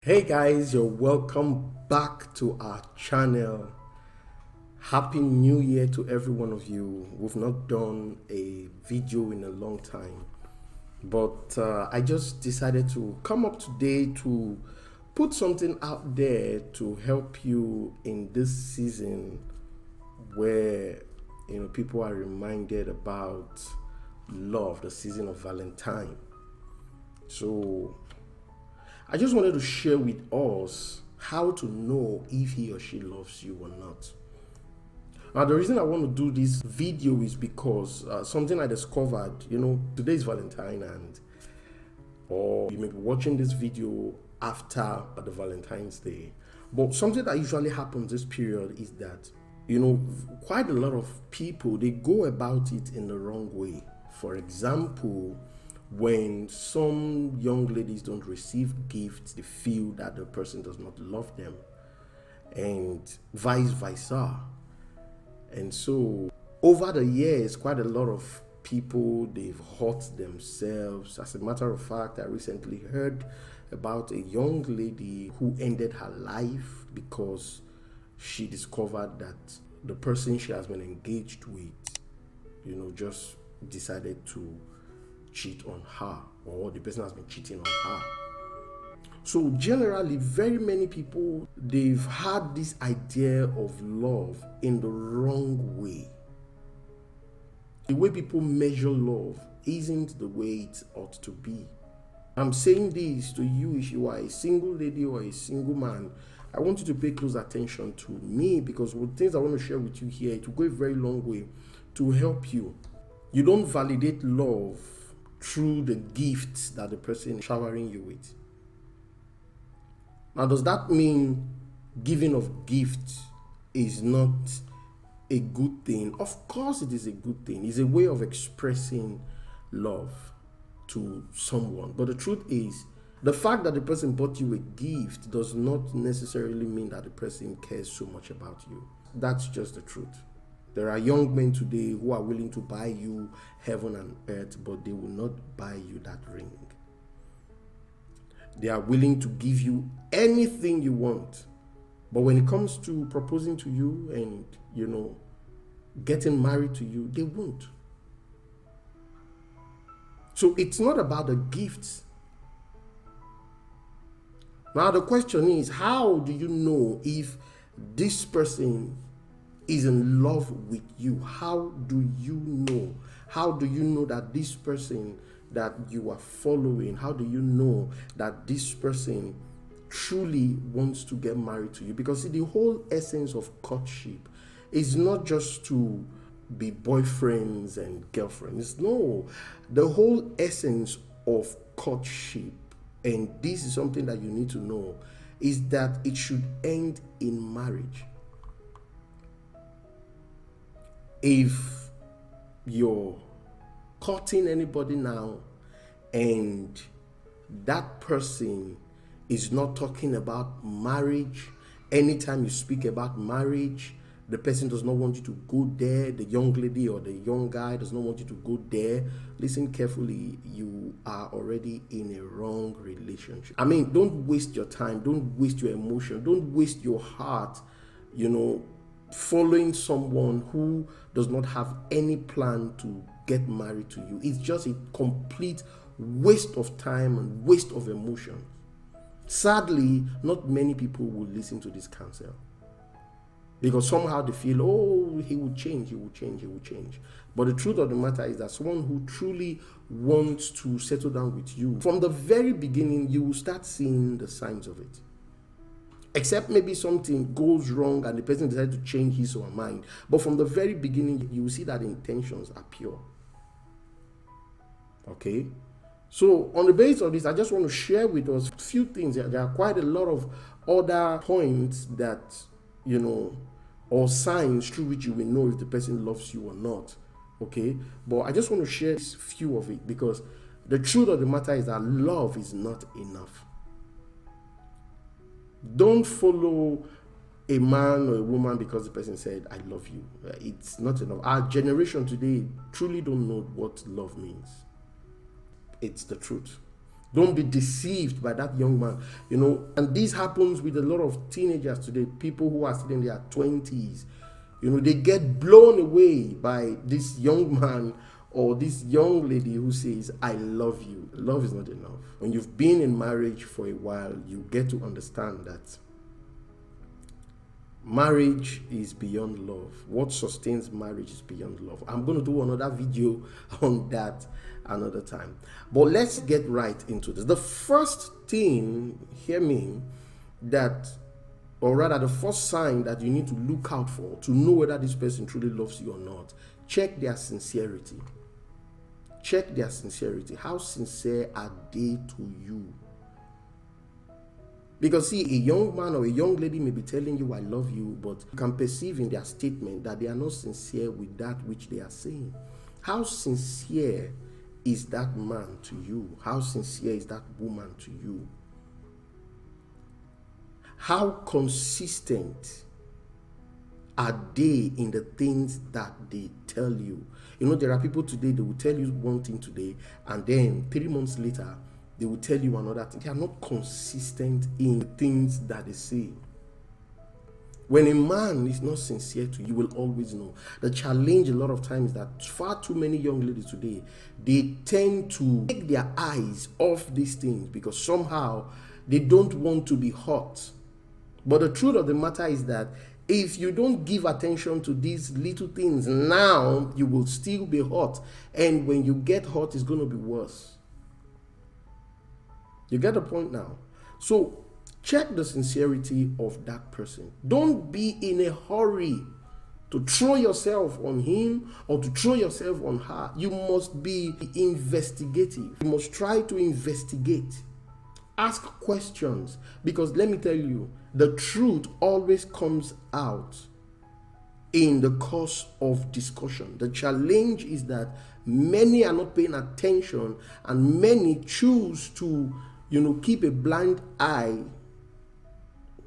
Hey guys, you're welcome back to our channel. Happy New Year to every one of you. We've not done a video in a long time, but I just decided to come up today to put something out there to help you in this season where people are reminded about love, the season of Valentine. So I just wanted to share with us how to know if he or she loves you or not. Now, the reason I want to do this video is because something I discovered, today is Valentine, or you may be watching this video after the Valentine's Day. But something that usually happens this period is that, quite a lot of people, they go about it in the wrong way. For example, when some young ladies don't receive gifts, they feel that the person does not love them, and vice versa. And so over the years, quite a lot of people, they've hurt themselves. As a matter of fact, I recently heard about a young lady who ended her life because she discovered that the person she has been engaged with, just decided to cheat on her, or the person has been cheating on her. So generally, very many people, they've had this idea of love in the wrong way. The way people measure love isn't the way it ought to be. I'm saying this to you if you are a single lady or a single man. I want you to pay close attention to me, because the things I want to share with you here, it will go a very long way to help you. You don't validate love through the gifts that the person is showering you with. Now, does that mean giving of gifts is not a good thing? Of course it is a good thing. It's a way of expressing love to someone. But the truth is, the fact that the person bought you a gift does not necessarily mean that the person cares so much about you. That's just the truth. There are young men today who are willing to buy you heaven and earth, but they will not buy you that ring. They are willing to give you anything you want. But when it comes to proposing to you and, getting married to you, they won't. So it's not about the gifts. Now the question is, how do you know if this person is in love with you? How do you know? How do you know that this person that you are following, how do you know that this person truly wants to get married to you? Because see, the whole essence of courtship is not just to be boyfriends and girlfriends. No, the whole essence of courtship, and this is something that you need to know, is that it should end in marriage. If you're courting anybody now and that person is not talking about marriage, anytime you speak about marriage, the person does not want you to go there, the young lady or the young guy does not want you to go there, listen carefully, you are already in a wrong relationship. I mean, don't waste your time, don't waste your emotion, don't waste your heart, following someone who does not have any plan to get married to you. It's just a complete waste of time and waste of emotion. Sadly, not many people will listen to this counsel, because somehow they feel, oh, he will change, he will change, he will change. But the truth of the matter is that someone who truly wants to settle down with you, from the very beginning, you will start seeing the signs of it. Except maybe something goes wrong and the person decides to change his or her mind. But from the very beginning, you will see that intentions are pure. Okay? So on the basis of this, I just want to share with us a few things. There are quite a lot of other points that, or signs through which you will know if the person loves you or not. Okay? But I just want to share a few of it, because the truth of the matter is that love is not enough. Don't follow a man or a woman because the person said, I love you. It's not enough. Our generation today truly don't know what love means. It's the truth. Don't be deceived by that young man. And this happens with a lot of teenagers today, people who are still in their 20s. They get blown away by this young man or this young lady who says, I love you. Love is not enough. When you've been in marriage for a while, you get to understand that marriage is beyond love. What sustains marriage is beyond love. I'm going to do another video on that another time. But let's get right into this. The first thing, hear me, or rather the first sign that you need to look out for to know whether this person truly loves you or not, check their sincerity. Check their sincerity. How sincere are they to you? Because see, a young man or a young lady may be telling you, I love you, but you can perceive in their statement that they are not sincere with that which they are saying. How sincere is that man to you? How sincere is that woman to you? How consistent are they in the things that they tell you? There are people today, they will tell you one thing today, and then 3 months later, they will tell you another thing. They are not consistent in the things that they say. When a man is not sincere to you, you will always know. The challenge a lot of times is that far too many young ladies today, they tend to take their eyes off these things because somehow they don't want to be hurt. But the truth of the matter is that if you don't give attention to these little things now, you will still be hurt. And when you get hurt, it's going to be worse. You get the point now? So check the sincerity of that person. Don't be in a hurry to throw yourself on him or to throw yourself on her. You must be investigative. You must try to investigate. Ask questions, because let me tell you, the truth always comes out in the course of discussion. The challenge is that many are not paying attention and many choose to keep a blind eye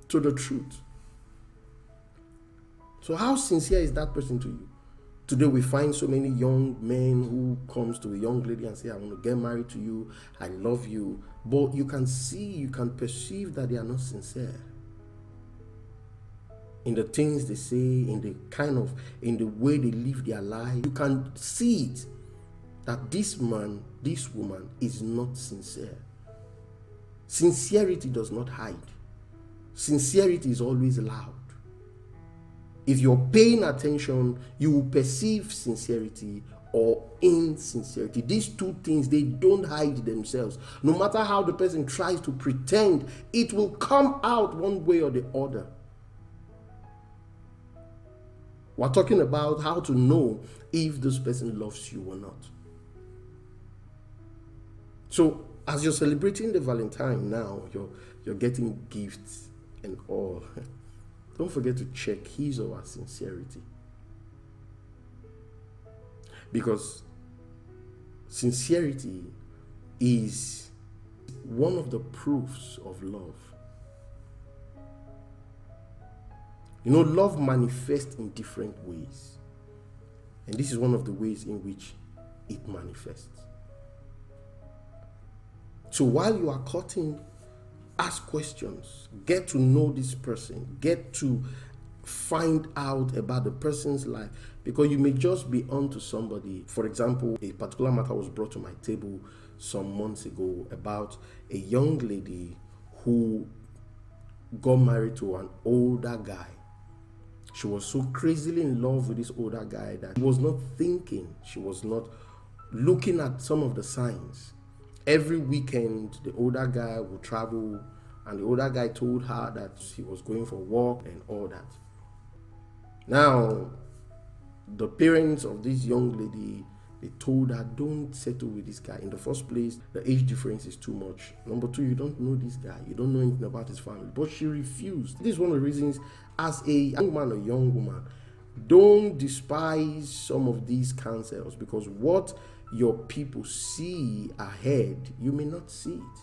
to the truth. So how sincere is that person to you? Today we find so many young men who comes to a young lady and say, I want to get married to you, I love you. But you can perceive that they are not sincere in the things they say, in the way they live their life. You can see it that this man, this woman is not sincere. Sincerity does not hide. Sincerity is always loud. If you're paying attention, you will perceive sincerity or insincerity. These two things, they don't hide themselves. No matter how the person tries to pretend, it will come out one way or the other. We're talking about how to know if this person loves you or not. So as you're celebrating the Valentine now, you're getting gifts and all. Don't forget to check his or her sincerity. Because sincerity is one of the proofs of love. Love manifests in different ways. And this is one of the ways in which it manifests. So while you are courting, ask questions, get to know this person, get to find out about the person's life, because you may just be onto somebody. For example, a particular matter was brought to my table some months ago about a young lady who got married to an older guy. She was so crazily in love with this older guy that she was not thinking, she was not looking at some of the signs. Every weekend, the older guy would travel, and the older guy told her that he was going for work and all that. Now, the parents of this young lady, they told her, don't settle with this guy. In the first place, the age difference is too much. Number two, you don't know this guy. You don't know anything about his family. But she refused. This is one of the reasons, as a young man or young woman, don't despise some of these counsels, because what your people see ahead, you may not see it.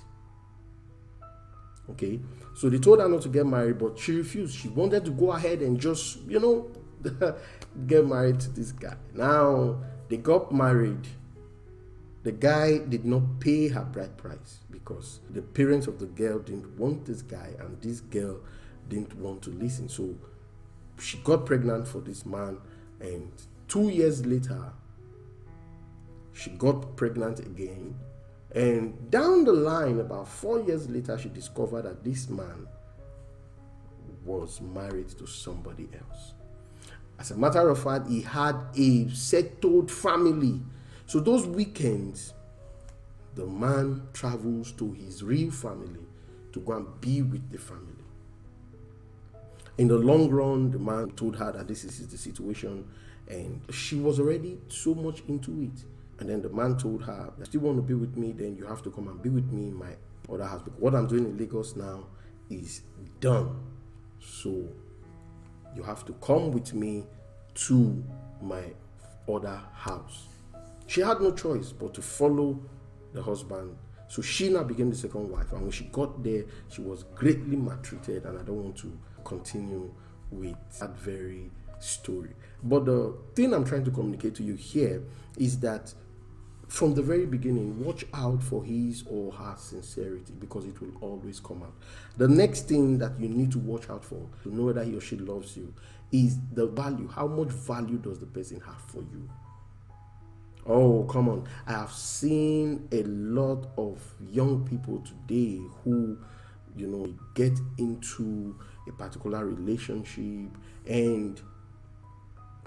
Okay, so they told her not to get married, but she refused. She wanted to go ahead and just, get married to this guy. Now, they got married. The guy did not pay her bride price because the parents of the girl didn't want this guy, and this girl didn't want to listen. So she got pregnant for this man, and 2 years later, she got pregnant again. And down the line, about 4 years later, she discovered that this man was married to somebody else. As a matter of fact, he had a settled family. So those weekends, the man travels to his real family to go and be with the family. In the long run, the man told her that this is the situation, and she was already so much into it. And then the man told her, if you still want to be with me, then you have to come and be with me in my other house. Because what I'm doing in Lagos now is done. So you have to come with me to my other house. She had no choice but to follow the husband. So she now became the second wife. And when she got there, she was greatly maltreated. And I don't want to continue with that very story. But the thing I'm trying to communicate to you here is that from the very beginning, watch out for his or her sincerity, because it will always come out. The next thing that you need to watch out for to know whether he or she loves you is the value. How much value does the person have for you? Oh, come on. I have seen a lot of young people today who, get into a particular relationship, and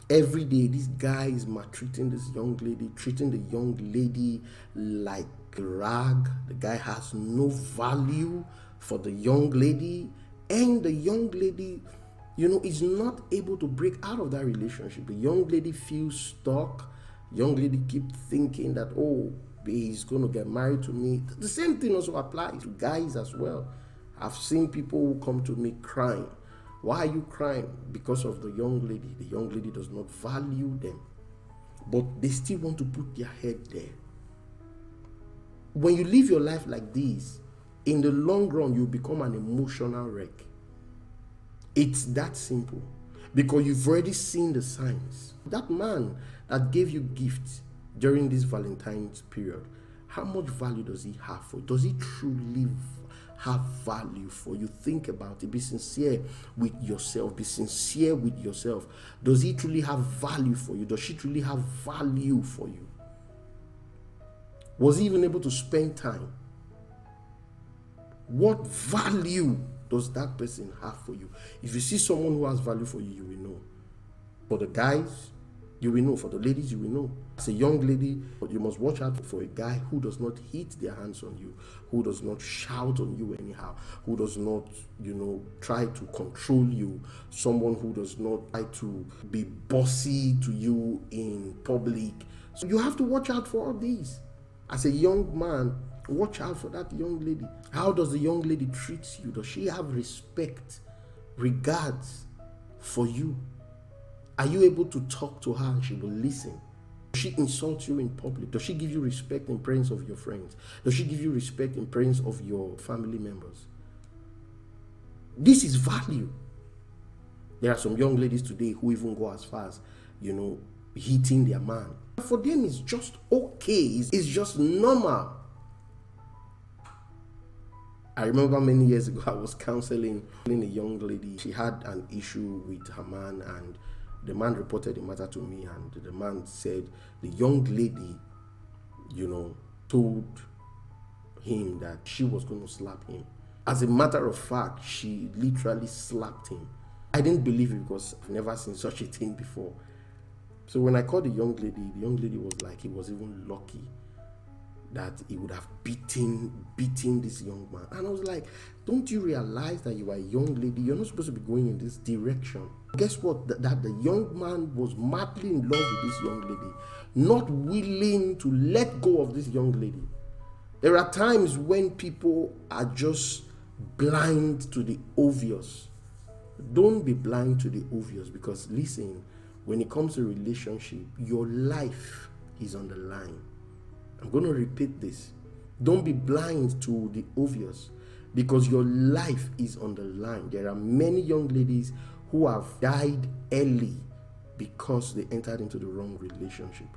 every day this guy is maltreating this young lady, treating the young lady like a rag. The guy has no value for the young lady, and the young lady, is not able to break out of that relationship. The young lady feels stuck. Young lady keep thinking that, oh, he's going to get married to me. The same thing also applies to guys as well. I've seen people who come to me crying. Why are you crying? Because of the young lady. The young lady does not value them, but they still want to put their head there. When you live your life like this, in the long run, you become an emotional wreck. It's that simple, because you've already seen the signs. That man that gave you gifts during this Valentine's period, how much value does he have for you? Does he truly have value for you? Think about it. Be sincere with yourself. Be sincere with yourself. Does he truly have value for you? Does she truly have value for you? Was he even able to spend time? What value does that person have for you? If you see someone who has value for you, you will know. For the guys, you will know. For the ladies, you will know. As a young lady, you must watch out for a guy who does not hit their hands on you, who does not shout on you anyhow, who does not, try to control you, someone who does not try to be bossy to you in public. So you have to watch out for all these. As a young man, watch out for that young lady. How does the young lady treat you? Does she have respect, regards for you? Are you able to talk to her and she will listen? Does she insult you in public? Does she give you respect in presence of your friends? Does she give you respect in presence of your family members? This is value. There are some young ladies today who even go as far as, hitting their man. For them, it's just okay. It's just normal. I remember many years ago, I was counseling a young lady. She had an issue with her man, and the man reported the matter to me, and the man said the young lady, told him that she was going to slap him. As a matter of fact, she literally slapped him. I didn't believe it because I've never seen such a thing before. So when I called the young lady was like, he was even lucky that he would have beaten this young man. And I was like, don't you realize that you are a young lady? You're not supposed to be going in this direction. Guess what? That the young man was madly in love with this young lady, not willing to let go of this young lady. There are times when people are just blind to the obvious. Don't be blind to the obvious, because listen, when it comes to relationship, your life is on the line. I'm going to repeat this. Don't be blind to the obvious, because your life is on the line. There are many young ladies who have died early because they entered into the wrong relationship.